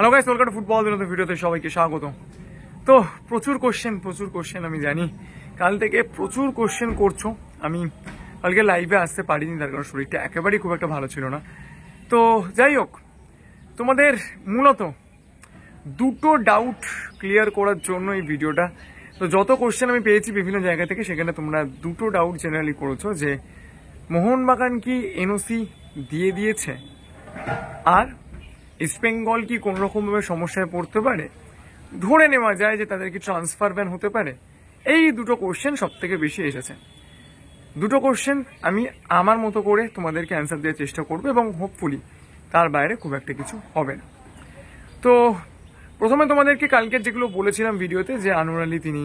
Hello guys, welcome to football দিনের ভিডিওতে সবাইকে স্বাগত। তো প্রচুর কোশ্চেন আমি জানি, কাল থেকে প্রচুর কোশ্চেন করছো। আমি কালকে লাইভে আসতে পারিনি, তার কারণ শরীরটা একেবারেই খুব একটা ভালো ছিল না। তো যাই হোক, তোমাদের মূলত দুটো ডাউট ক্লিয়ার করার জন্য এই ভিডিওটা। তো যত কোশ্চেন আমি পেয়েছি বিভিন্ন জায়গা থেকে, সেখানে তোমরা দুটো ডাউট জেনারেলি করেছো, যে মোহনবাগান কি এনওসি দিয়ে দিয়েছে, আর ইস্ট বেঙ্গল কি কোন রকম ভাবে সমস্যায় পড়তে পারে, ধরে নেওয়া যায় যে তাদের কি ট্রান্সফার ব্যান হতে পারে। এই দুটো কোশ্চেন সব থেকে বেশি এসেছে। দুটো কোশ্চেন আমি আমার মতো করে তোমাদেরকে অ্যান্সার দেওয়ার চেষ্টা করবো, এবং হোপফুলি তার বাইরে খুব একটা কিছু হবে না। তো প্রথমে তোমাদেরকে কালকে যেগুলো বলেছিলাম ভিডিওতে, যে আনোয়ার আলী তিনি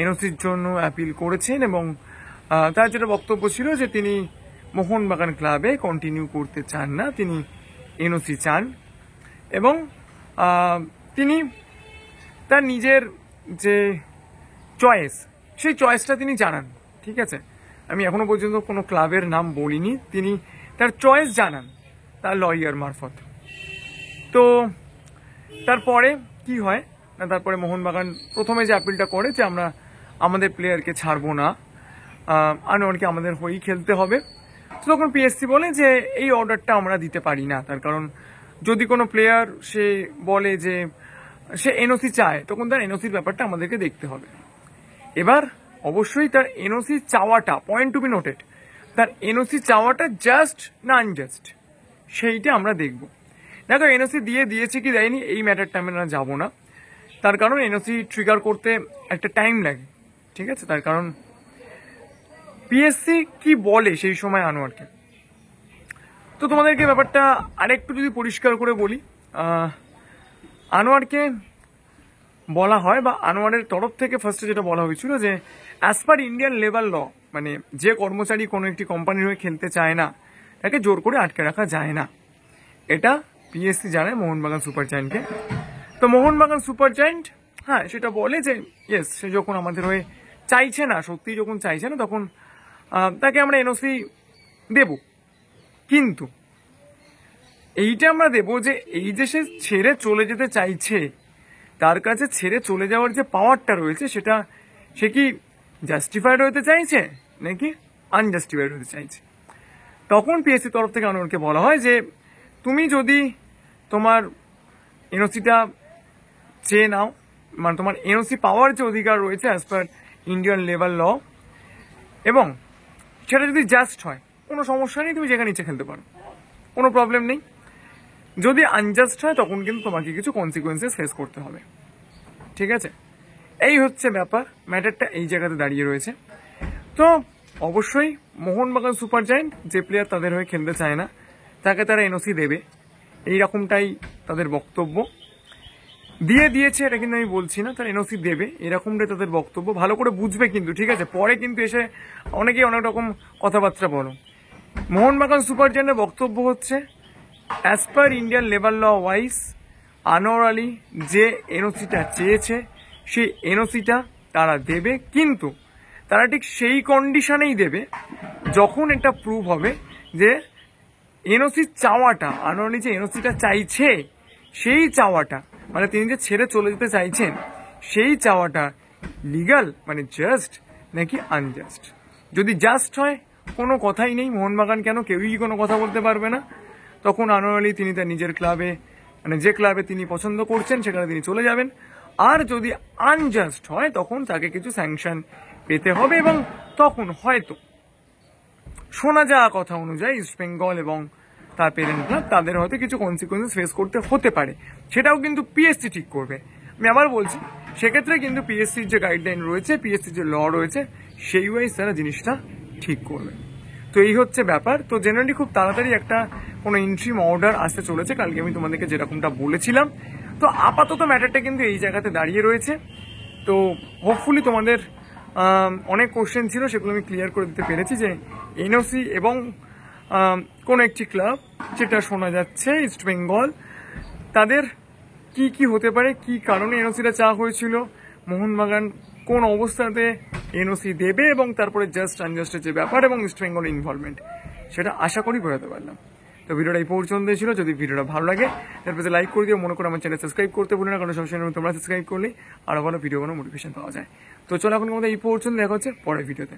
এনওসির জন্য অ্যাপিল করেছেন, এবং তার যেটা বক্তব্য ছিল যে তিনি মোহনবাগান ক্লাবে কন্টিনিউ করতে চান না, তিনি এনওসি চান, এবং তিনি তার নিজের যে চয়েস, সেই চয়েসটা তিনি জানান। ঠিক আছে, আমি এখনো পর্যন্ত কোনো ক্লাবের নাম বলিনি, তিনি তার চয়েস জানান তার লয়ার মারফত। তো তারপরে কি হয় না, তারপরে মোহনবাগান প্রথমে যে আপিলটা করে যে আমরা আমাদের প্লেয়ারকে ছাড়বো না, আনোয়ারকে আমাদের হয়েই খেলতে হবে। তো তখন পিএসসি বলে যে এই অর্ডারটা আমরা দিতে পারি না, তার কারণ যদি কোনো প্লেয়ার সে বলে যে সে এনওসি চায়, তখন তার এনওসির ব্যাপারটা আমাদেরকে দেখতে হবে। এবার অবশ্যই তার এনওসি চাওয়াটা, পয়েন্ট টু বি নোটেড, তার এনওসি চাওয়াটা জাস্ট না আনজাস্ট, সেইটা আমরা দেখব। দেখো, এনওসি দিয়েছে কি দেয়নি এই ম্যাটারটা আমরা যাবো না, তার কারণ এনওসি ট্রিগার করতে একটা টাইম লাগে। ঠিক আছে, তার কারণ পিএসসি কি বলে সেই সময় আনোয়ারকে। তো তোমাদেরকে ব্যাপারটা আরেকটু যদি পরিষ্কার করে বলি, আনোয়ারকে বলা হয়, বা আনোয়ারের তরফ থেকে ফার্স্টে যেটা বলা হয়েছিল, যে as per Indian labour law, মানে যে কর্মচারী কোনো একটি কোম্পানির হয়ে খেলতে চায় না, তাকে জোর করে আটকে রাখা যায় না। এটা পিএসসি জানায় মোহনবাগান সুপার জায়ান্টকে। তো মোহনবাগান সুপার জায়ান্ট সেটা বলে যে ইয়েস, সে যখন আমাদের হয়ে চাইছে না, সত্যি যখন চাইছে না, তখন তাকে আমরা এনওসি দেব। কিন্তু এইটা আমরা দেব যে এই যে সে ছেড়ে চলে যেতে চাইছে, তার কাছে ছেড়ে চলে যাওয়ার যে পাওয়ারটা রয়েছে, সেটা সে কি জাস্টিফাইড হতে চাইছে নাকি আনজাস্টিফাইড হতে চাইছে। তখন পিএসসি তরফ থেকে আনোয়ারকে বলা হয় যে তুমি যদি তোমার এনওসিটা চেয়ে নাও, মানে তোমার এনওসি পাওয়ার যে অধিকার রয়েছে as per Indian labour law, এবং সেটা যদি জাস্ট হয়, কোনো সমস্যা নেই, তুমি যেখানে ইচ্ছে খেলতে পারো, কোনো প্রবলেম নেই। যদি আনজাস্ট হয়, তখন কিন্তু তোমাকে কিছু কনসিকুয়েন্সেস ফেস করতে হবে। ঠিক আছে, এই হচ্ছে ব্যাপার, ম্যাটারটা এই জায়গাতে দাঁড়িয়ে রয়েছে। তো অবশ্যই মোহনবাগান সুপার জায়ান্ট যে প্লেয়ার তাদের হয়ে খেলতে চায় না, তাকে তারা এনওসি দেবে, এইরকমটাই তাদের বক্তব্য। দিয়েছে এটা কিন্তু আমি বলছি না, তার এনওসি দেবে, এরকমটাই তাদের বক্তব্য। ভালো করে বুঝবে কিন্তু, ঠিক আছে, পরে কিন্তু এসে অনেকেই অনেক রকম কথাবার্তা বলো। মোহনবাগান সুপার জায়ান্টের বক্তব্য হচ্ছে as per Indian labour law wise Anwar Ali যে এনওসিটা চেয়েছে, সেই এনওসিটা তারা দেবে, কিন্তু তারা ঠিক সেই কন্ডিশনেই দেবে যখন এটা প্রুভ হবে যে এনওসি চাওয়াটা, আনোয়ার আলী যে এনওসিটা চাইছে, সেই চাওয়াটা, মানে তিনি যে ছেড়ে চলে যেতে চাইছেন, সেই চাওয়াটা লিগাল, মানে জাস্ট নাকি আনজাস্ট। যদি জাস্ট হয়, কোনো কথাই নেই, মোহনবাগান কেন কেউই কোনো কথা বলতে পারবে না। তখন আনোয়ার আলী তিনি তার নিজের ক্লাবে, মানে যে ক্লাবে তিনি পছন্দ করছেন সেখানে তিনি চলে যাবেন। আর যদি আনজাস্ট হয়, তখন তাকে কিছু স্যাংশন পেতে হবে, এবং তখন হয়তো শোনা যাওয়া কথা অনুযায়ী ইস্ট বেঙ্গল এবং তার পেরেন্ট ক্লাব তাদের হয়তো কিছু কনসিকুয়েন্সেস ফেস করতে হতে পারে। সেটাও কিন্তু পিএসসি ঠিক করবে। আমি আবার বলছি, সেক্ষেত্রে কিন্তু পিএসসির যে গাইডলাইন রয়েছে, পিএসসির যে ল রয়েছে, সেই ওয়াইজ তারা জিনিসটা ঠিক করবে। তো এই হচ্ছে ব্যাপার। তো জেনারেলি খুব তাড়াতাড়ি একটা কোনো ইন্ট্রিম অর্ডার আসতে চলেছে, কালকে আমি তোমাদেরকে যেরকমটা বলেছিলাম। তো আপাতত ম্যাটারটা কিন্তু এই জায়গাতে দাঁড়িয়ে রয়েছে। তো হোপফুলি তোমাদের অনেক কোশ্চেন ছিল, সেগুলো আমি ক্লিয়ার করে দিতে পেরেছি, যে এনওসি এবং কোন একটি ক্লাব, যেটা শোনা যাচ্ছে ইস্ট বেঙ্গল, তাদের কি হতে পারে, কি কারণে এনওসিটা চাওয়া হয়েছিল, মোহনবাগান কোন অবস্থাতে এনওসি দেবে, এবং তারপরে জাস্ট আনজাস্টের যে ব্যাপার এবং ইস্ট বেঙ্গল ইনভলভমেন্ট, সেটা আশা করি বোঝাতে পারলাম। তো ভিডিওটা এই পর্যন্তই ছিল। যদি ভিডিওটা ভালো লাগে তারপরে লাইক করে দিও, মনে করো আমার চ্যানেল সাবস্ক্রাইব করতে ভুলো না, কারণ সবসময় তোমরা সাবস্ক্রাইব করলে আরও ভালো ভিডিও কোনো মোটিভেশন পাওয়া যায়। তো চলো এখন আমাদের এই পর্যন্ত দেখা হচ্ছে পরের ভিডিওতে।